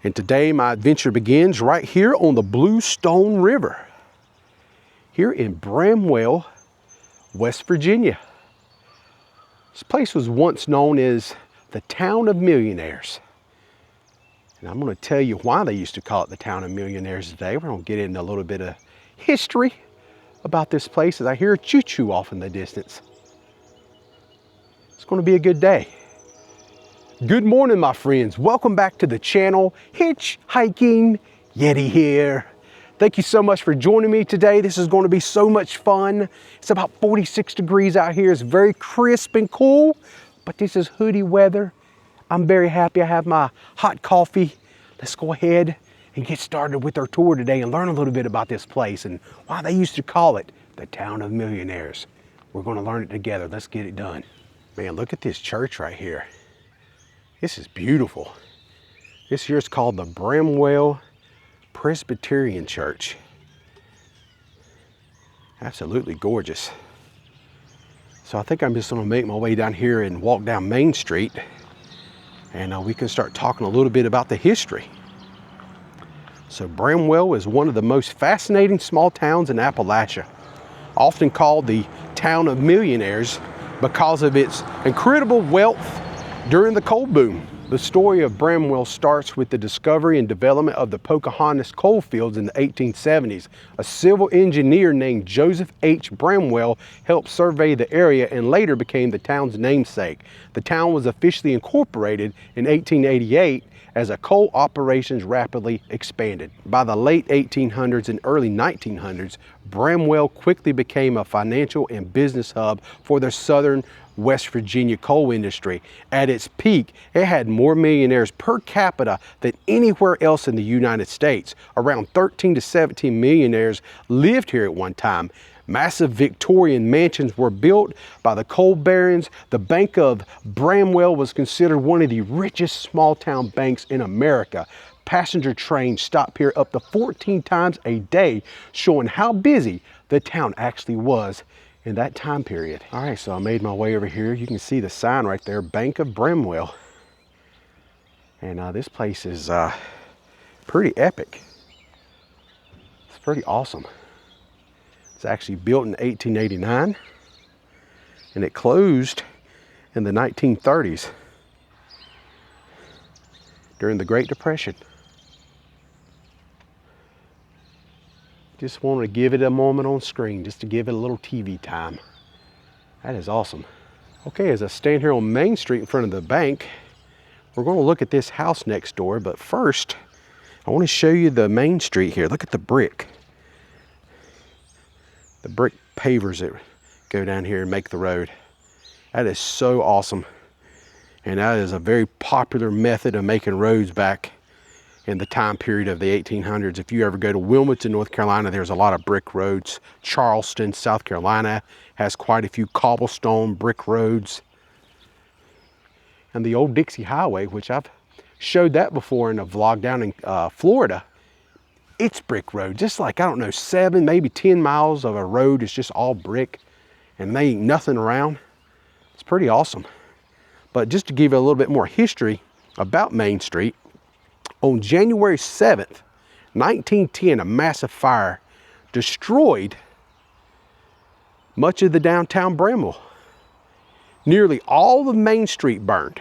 And today my adventure begins right here on the Bluestone River, here in Bramwell, West Virginia. This place was once known as the town of millionaires. And I'm going to tell you why they used to call it the town of millionaires today. We're going to get into a little bit of history about this place as I hear a choo-choo off in the distance. It's going to be a good day. Good morning, my friends. Welcome back to the channel. Hitch, hiking, Yeti here. Thank you so much for joining me today. This is going to be so much fun. It's about 46 degrees out here. It's very crisp and cool, but this is hoodie weather. I'm very happy I have my hot coffee. Let's go ahead and get started with our tour today and learn a little bit about this place and why they used to call it the town of millionaires. We're going to learn it together. Let's get it done. Man, look at this church right here. This is beautiful. This here is called the Bramwell Presbyterian Church. Absolutely gorgeous. So I think I'm just going to make my way down here and walk down Main Street, and we can start talking a little bit about the history. So Bramwell is one of the most fascinating small towns in Appalachia, often called the town of millionaires because of its incredible wealth during the coal boom. The story of Bramwell starts with the discovery and development of the Pocahontas coal fields in the 1870s. A civil engineer named Joseph H. Bramwell helped survey the area and later became the town's namesake. The town was officially incorporated in 1888 as coal operations rapidly expanded. By the late 1800s and early 1900s, Bramwell quickly became a financial and business hub for the southern West Virginia coal industry. At its peak, it had more millionaires per capita than anywhere else in the United States. Around 13 to 17 millionaires lived here at one time. Massive Victorian mansions were built by the coal barons. The Bank of Bramwell was considered one of the richest small town banks in America. Passenger trains stopped here up to 14 times a day, showing how busy the town actually was in that time period. All right, so I made my way over here. You can see the sign right there, Bank of Bramwell. And this place is pretty epic. It's pretty awesome. It's actually built in 1889 and it closed in the 1930s during the Great Depression. Just wanted to give it a moment on screen, just to give it a little TV time. That is awesome. Okay, as I stand here on Main Street in front of the bank, we're going to look at this house next door, but first, I want to show you the Main Street here. Look at the brick. The brick pavers that go down here and make the road. That is so awesome. And that is a very popular method of making roads back in the time period of the 1800s. If you ever go to Wilmington, North Carolina, there's a lot of brick roads. Charleston, South Carolina has quite a few cobblestone brick roads. And the old Dixie Highway, which I've showed that before in a vlog down in Florida, it's brick road. Just like, I don't know, 7, maybe 10 miles of a road is just all brick and there ain't nothing around. It's pretty awesome. But just to give you a little bit more history about Main Street, on January 7th, 1910, a massive fire destroyed much of the downtown Bramwell. Nearly all of Main Street burned,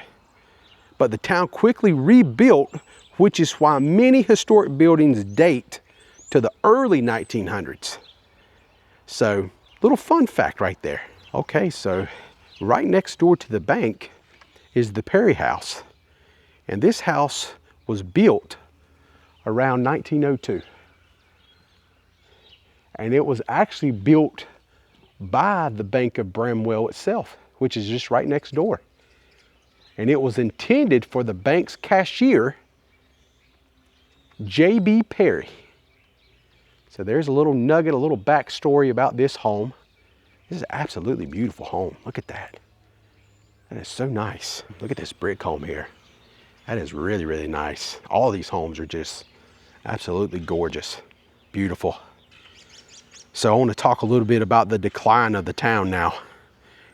but the town quickly rebuilt, which is why many historic buildings date to the early 1900s. So, little fun fact right there. Okay, so right next door to the bank is the Perry House, and this house was built around 1902. And it was actually built by the Bank of Bramwell itself, which is just right next door. And it was intended for the bank's cashier, J.B. Perry. So there's a little nugget, a little backstory about this home. This is an absolutely beautiful home. Look at that. That is so nice. Look at this brick home here. That is really, really nice. All these homes are just absolutely gorgeous, beautiful. So I want to talk a little bit about the decline of the town now.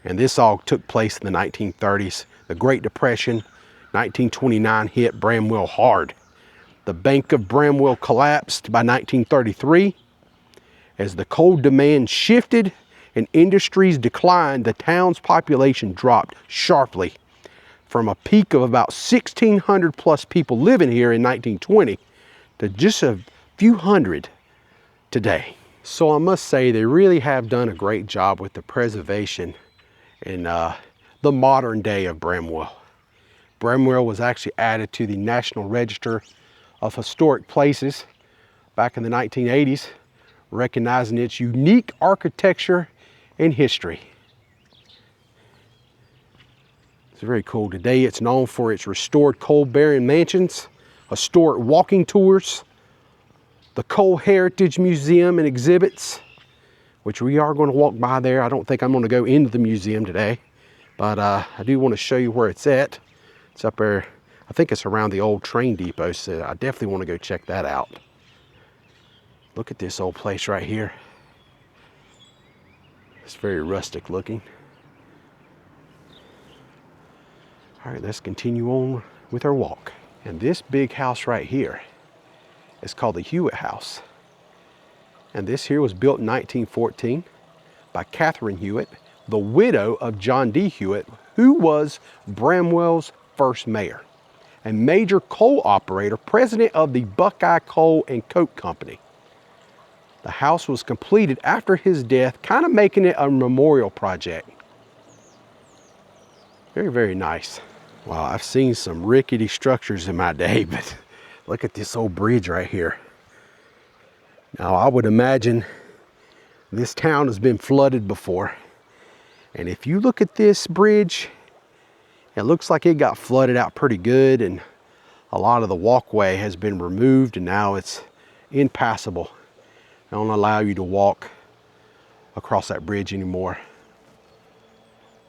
And this all took place in the 1930s. The Great Depression, 1929 hit Bramwell hard. The Bank of Bramwell collapsed by 1933. As the coal demand shifted and industries declined, the town's population dropped sharply from a peak of about 1,600 plus people living here in 1920 to just a few hundred today. So I must say they really have done a great job with the preservation in the modern day of Bramwell. Bramwell was actually added to the National Register of Historic Places back in the 1980s, recognizing its unique architecture and history. It's very cool. Today it's known for its restored coal-bearing mansions, historic walking tours, the Coal Heritage Museum and exhibits, which we are going to walk by there. I don't think I'm going to go into the museum today, but I do want to show you where it's at. It's up there. I think it's around the old train depot, so I definitely want to go check that out. Look at this old place right here. It's very rustic looking. All right, let's continue on with our walk. And this big house right here is called the Hewitt House. And this here was built in 1914 by Catherine Hewitt, the widow of John D. Hewitt, who was Bramwell's first mayor, a major coal operator, president of the Buckeye Coal and Coke Company. The house was completed after his death, kind of making it a memorial project. Very, very nice. Wow, I've seen some rickety structures in my day, but look at this old bridge right here. Now, I would imagine this town has been flooded before. And if you look at this bridge, it looks like it got flooded out pretty good, and a lot of the walkway has been removed and now it's impassable. They don't allow you to walk across that bridge anymore.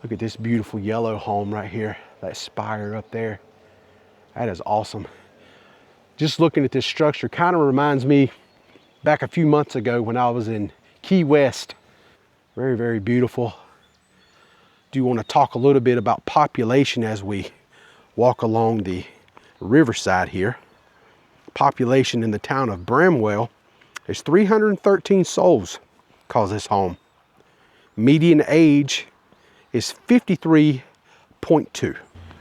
Look at this beautiful yellow home right here, that spire up there. That is awesome. Just looking at this structure kind of reminds me back a few months ago when I was in Key West. Very, very beautiful. Do want to talk a little bit about population as we walk along the riverside here. Population in the town of Bramwell is 313 souls calls this home. Median age is 53.2.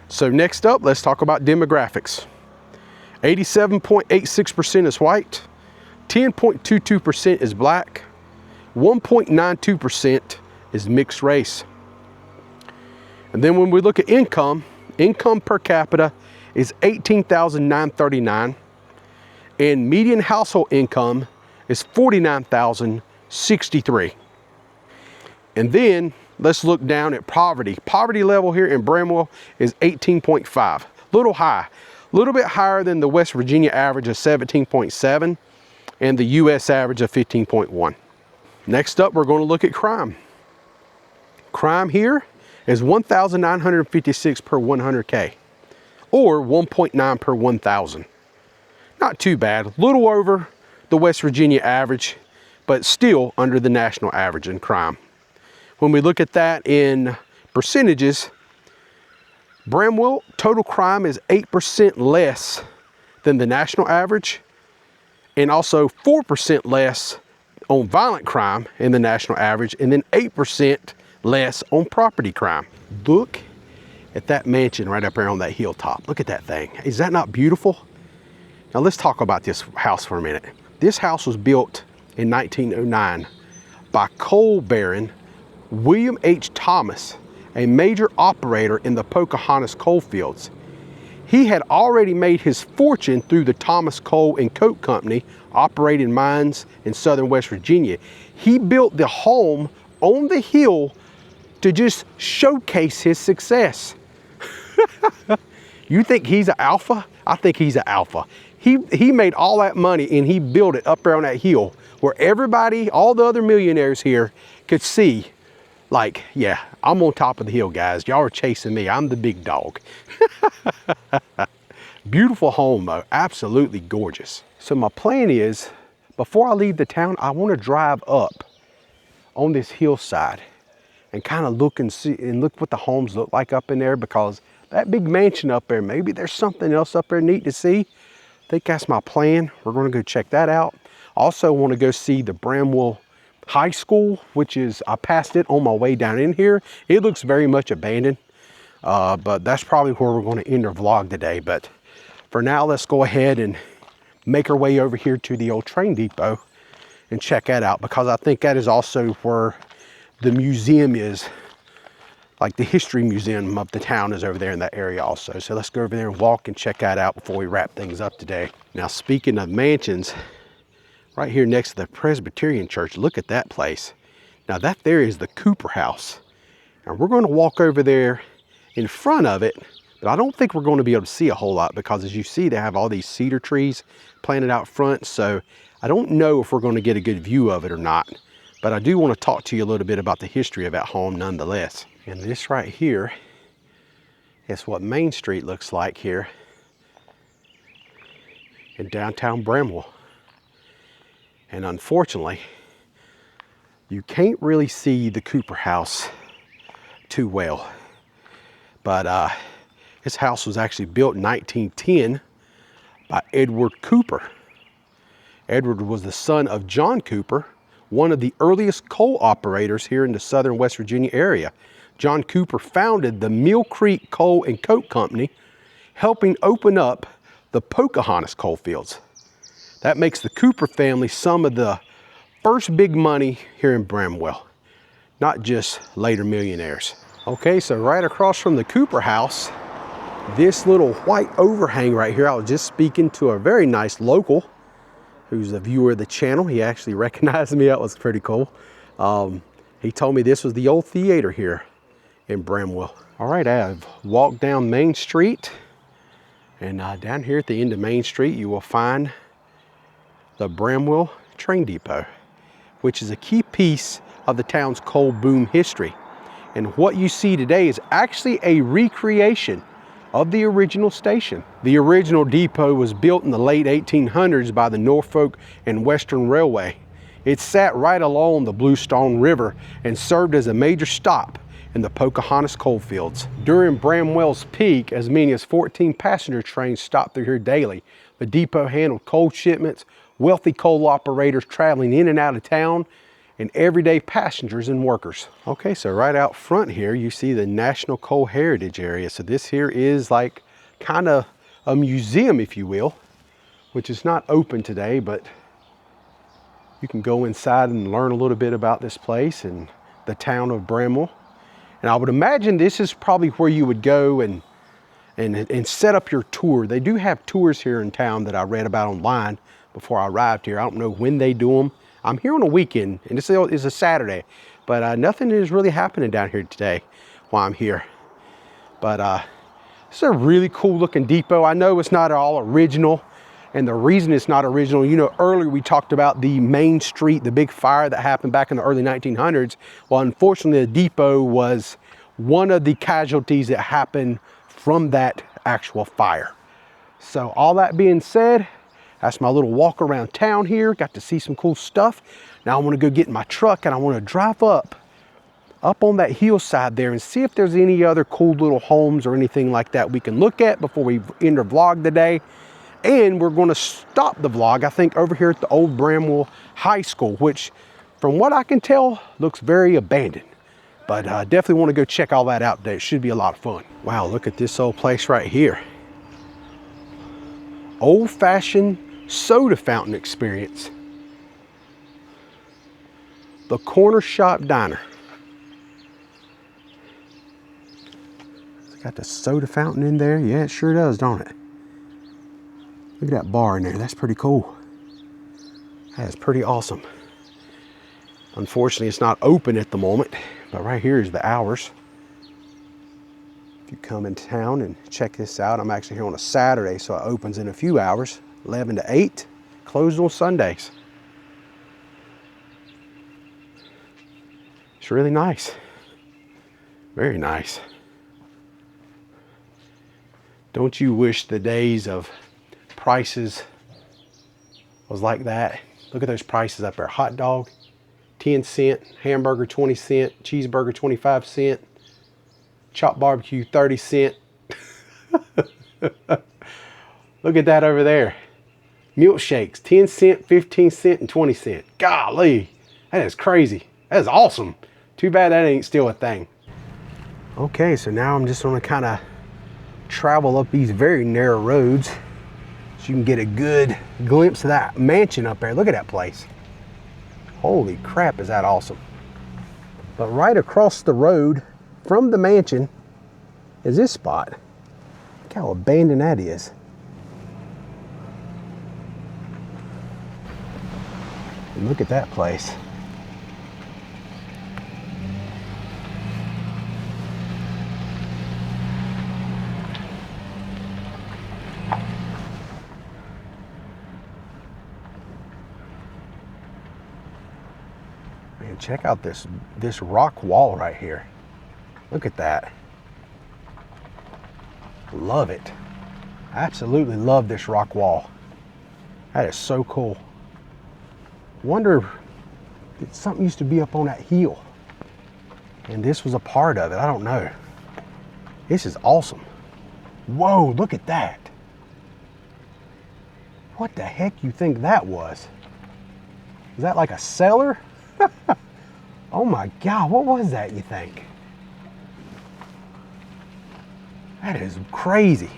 So next up, let's talk about demographics. 87.86% is white, 10.22% is black, 1.92% is mixed race. And then when we look at income per capita is $18,939, and median household income is $49,063. And then let's look down at poverty. Poverty level here in Bramwell is 18.5, a little high, a little bit higher than the West Virginia average of 17.7 and the US average of 15.1. Next up, we're going to look at crime. Crime here is 1,956 per 100K, or 1.9 per 1,000. Not too bad, a little over the West Virginia average, but still under the national average in crime. When we look at that in percentages, Bramwell total crime is 8% less than the national average, and also 4% less on violent crime in the national average, and then 8% less on property crime. Look at that mansion right up there on that hilltop. Look at that thing. Is that not beautiful? Now let's talk about this house for a minute. This house was built in 1909 by coal baron William H. Thomas, a major operator in the Pocahontas coal fields. He had already made his fortune through the Thomas Coal and Coke Company, operating mines in southern West Virginia. He built the home on the hill to just showcase his success. You think he's an alpha? I think he's an alpha. He made all that money and he built it up there on that hill where everybody, all the other millionaires here could see, like, yeah, I'm on top of the hill, guys. Y'all are chasing me. I'm the big dog. Beautiful home though, absolutely gorgeous. So my plan is, before I leave the town, I want to drive up on this hillside and kind of look and see and look what the homes look like up in there, because that big mansion up there, maybe there's something else up there neat to see. I think that's my plan. We're going to go check that out. Also want to go see the Bramwell High School, which is, I passed it on my way down in here. It looks very much abandoned, but that's probably where we're going to end our vlog today. But for now, let's go ahead and make our way over here to the old train depot and check that out, because I think that is also where the museum is. Like the history museum of the town is over there in that area also. So let's go over there and walk and check that out before we wrap things up today. Now, speaking of mansions, right here next to the Presbyterian Church, look at that place. Now that there is the Cooper House. And we're going to walk over there in front of it, but I don't think we're going to be able to see a whole lot, because as you see, they have all these cedar trees planted out front. So I don't know if we're going to get a good view of it or not, but I do want to talk to you a little bit about the history of that home nonetheless. And this right here is what Main Street looks like here in downtown Bramwell. And unfortunately, you can't really see the Cooper House too well. But this house was actually built in 1910 by Edward Cooper. Edward was the son of John Cooper, one of the earliest coal operators here in the southern West Virginia area. John Cooper founded the Mill Creek Coal and Coke Company, helping open up the Pocahontas coal fields. That makes the Cooper family some of the first big money here in Bramwell, not just later millionaires. Okay, so right across from the Cooper house, this little white overhang right here, I was just speaking to a very nice local who's a viewer of the channel. He actually recognized me. That was pretty cool. He told me this was the old theater here in Bramwell. All right, I've walked down Main Street, and down here at the end of Main Street, you will find the Bramwell Train Depot, which is a key piece of the town's coal boom history. And what you see today is actually a recreation of the original station. The original depot was built in the late 1800s by the Norfolk and Western Railway. It sat right along the Bluestone River and served as a major stop in the Pocahontas coal fields. During Bramwell's peak, as many as 14 passenger trains stopped through here daily. The depot handled coal shipments, wealthy coal operators traveling in and out of town, and everyday passengers and workers. Okay, so right out front here, you see the National Coal Heritage Area. So this here is like kind of a museum, if you will, which is not open today, but you can go inside and learn a little bit about this place and the town of Bramwell. And I would imagine this is probably where you would go and set up your tour. They do have tours here in town that I read about online before I arrived here. I don't know when they do them. I'm here on a weekend, and this is a Saturday, but nothing is really happening down here today while I'm here. But it's a really cool looking depot. I know it's not all original, and the reason it's not original, you know, earlier we talked about the Main Street, the big fire that happened back in the early 1900s. Well, unfortunately, the depot was one of the casualties that happened from that actual fire. So all that being said, that's my little walk around town here. Got to see some cool stuff. Now I want to go get in my truck and I want to drive up on that hillside there and see if there's any other cool little homes or anything like that we can look at before we end our vlog today. And we're going to stop the vlog, I think, over here at the old Bramwell High School, which from what I can tell looks very abandoned. But definitely want to go check all that out today. It should be a lot of fun. Wow, look at this old place right here. Old-fashioned soda fountain experience. The Corner Shop Diner. It's got the soda fountain in there. Yeah, it sure does, don't it? Look at that bar in there. That's pretty cool. That's pretty awesome. Unfortunately, it's not open at the moment, but right here is the hours. If you come in town and check this out, I'm actually here on a Saturday, so it opens in a few hours, 11 to 8, closed on Sundays. It's really nice. Very nice. Don't you wish the days of prices was like that? Look at those prices up there. Hot dog, 10 cent, hamburger, 20 cent, cheeseburger, 25 cent, chopped barbecue, 30 cent. Look at that over there. milkshakes, 10 cent, 15 cent, and 20 cent. Golly, that is crazy. That is awesome. Too bad that ain't still a thing. Okay, so now I'm just gonna kind of travel up these very narrow roads so you can get a good glimpse of that mansion up there. Look at that place. Holy crap, is that awesome. But right across the road from the mansion is this spot. Look how abandoned that is. And look at that place. Man, check out this rock wall right here. Look at that. Love it. Absolutely love this rock wall. That is so cool. Wonder if something used to be up on that hill and this was a part of it. I don't know. This is awesome. Whoa, look at that. What the heck you think that was? Is that like a cellar? Oh my God, what was that, you think? That is crazy.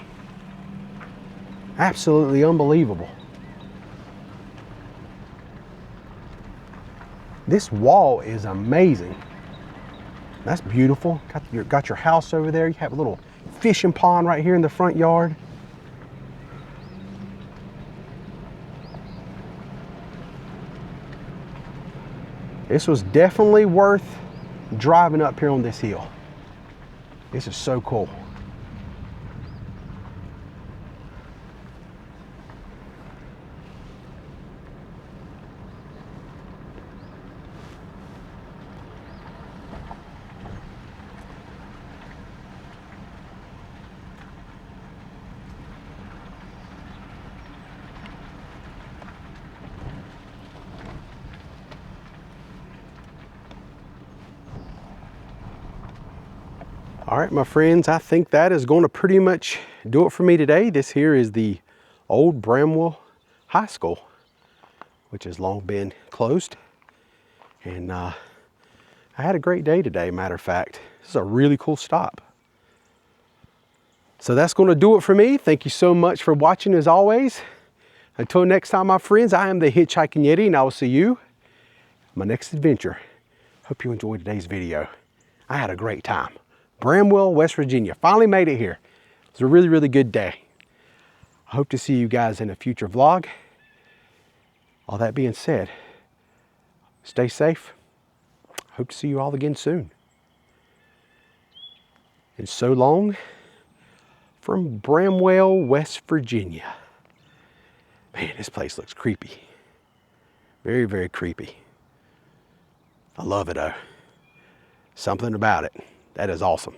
Absolutely unbelievable. This wall is amazing. That's beautiful. Got your house over there. You have a little fishing pond right here in the front yard. This was definitely worth driving up here on this hill. This is so cool. All right, my friends, I think that is going to pretty much do it for me today. This here is the old Bramwell High School, which has long been closed. And I had a great day today, matter of fact. This is a really cool stop. So that's going to do it for me. Thank you so much for watching as always. Until next time, my friends, I am the Hitchhiking Yeti, and I will see you on my next adventure. Hope you enjoyed today's video. I had a great time. Bramwell, West Virginia. Finally made it here. It was a really, really good day. I hope to see you guys in a future vlog. All that being said, stay safe. Hope to see you all again soon. And so long from Bramwell, West Virginia. Man, this place looks creepy. Very, very creepy. I love it though. Something about it. That is awesome.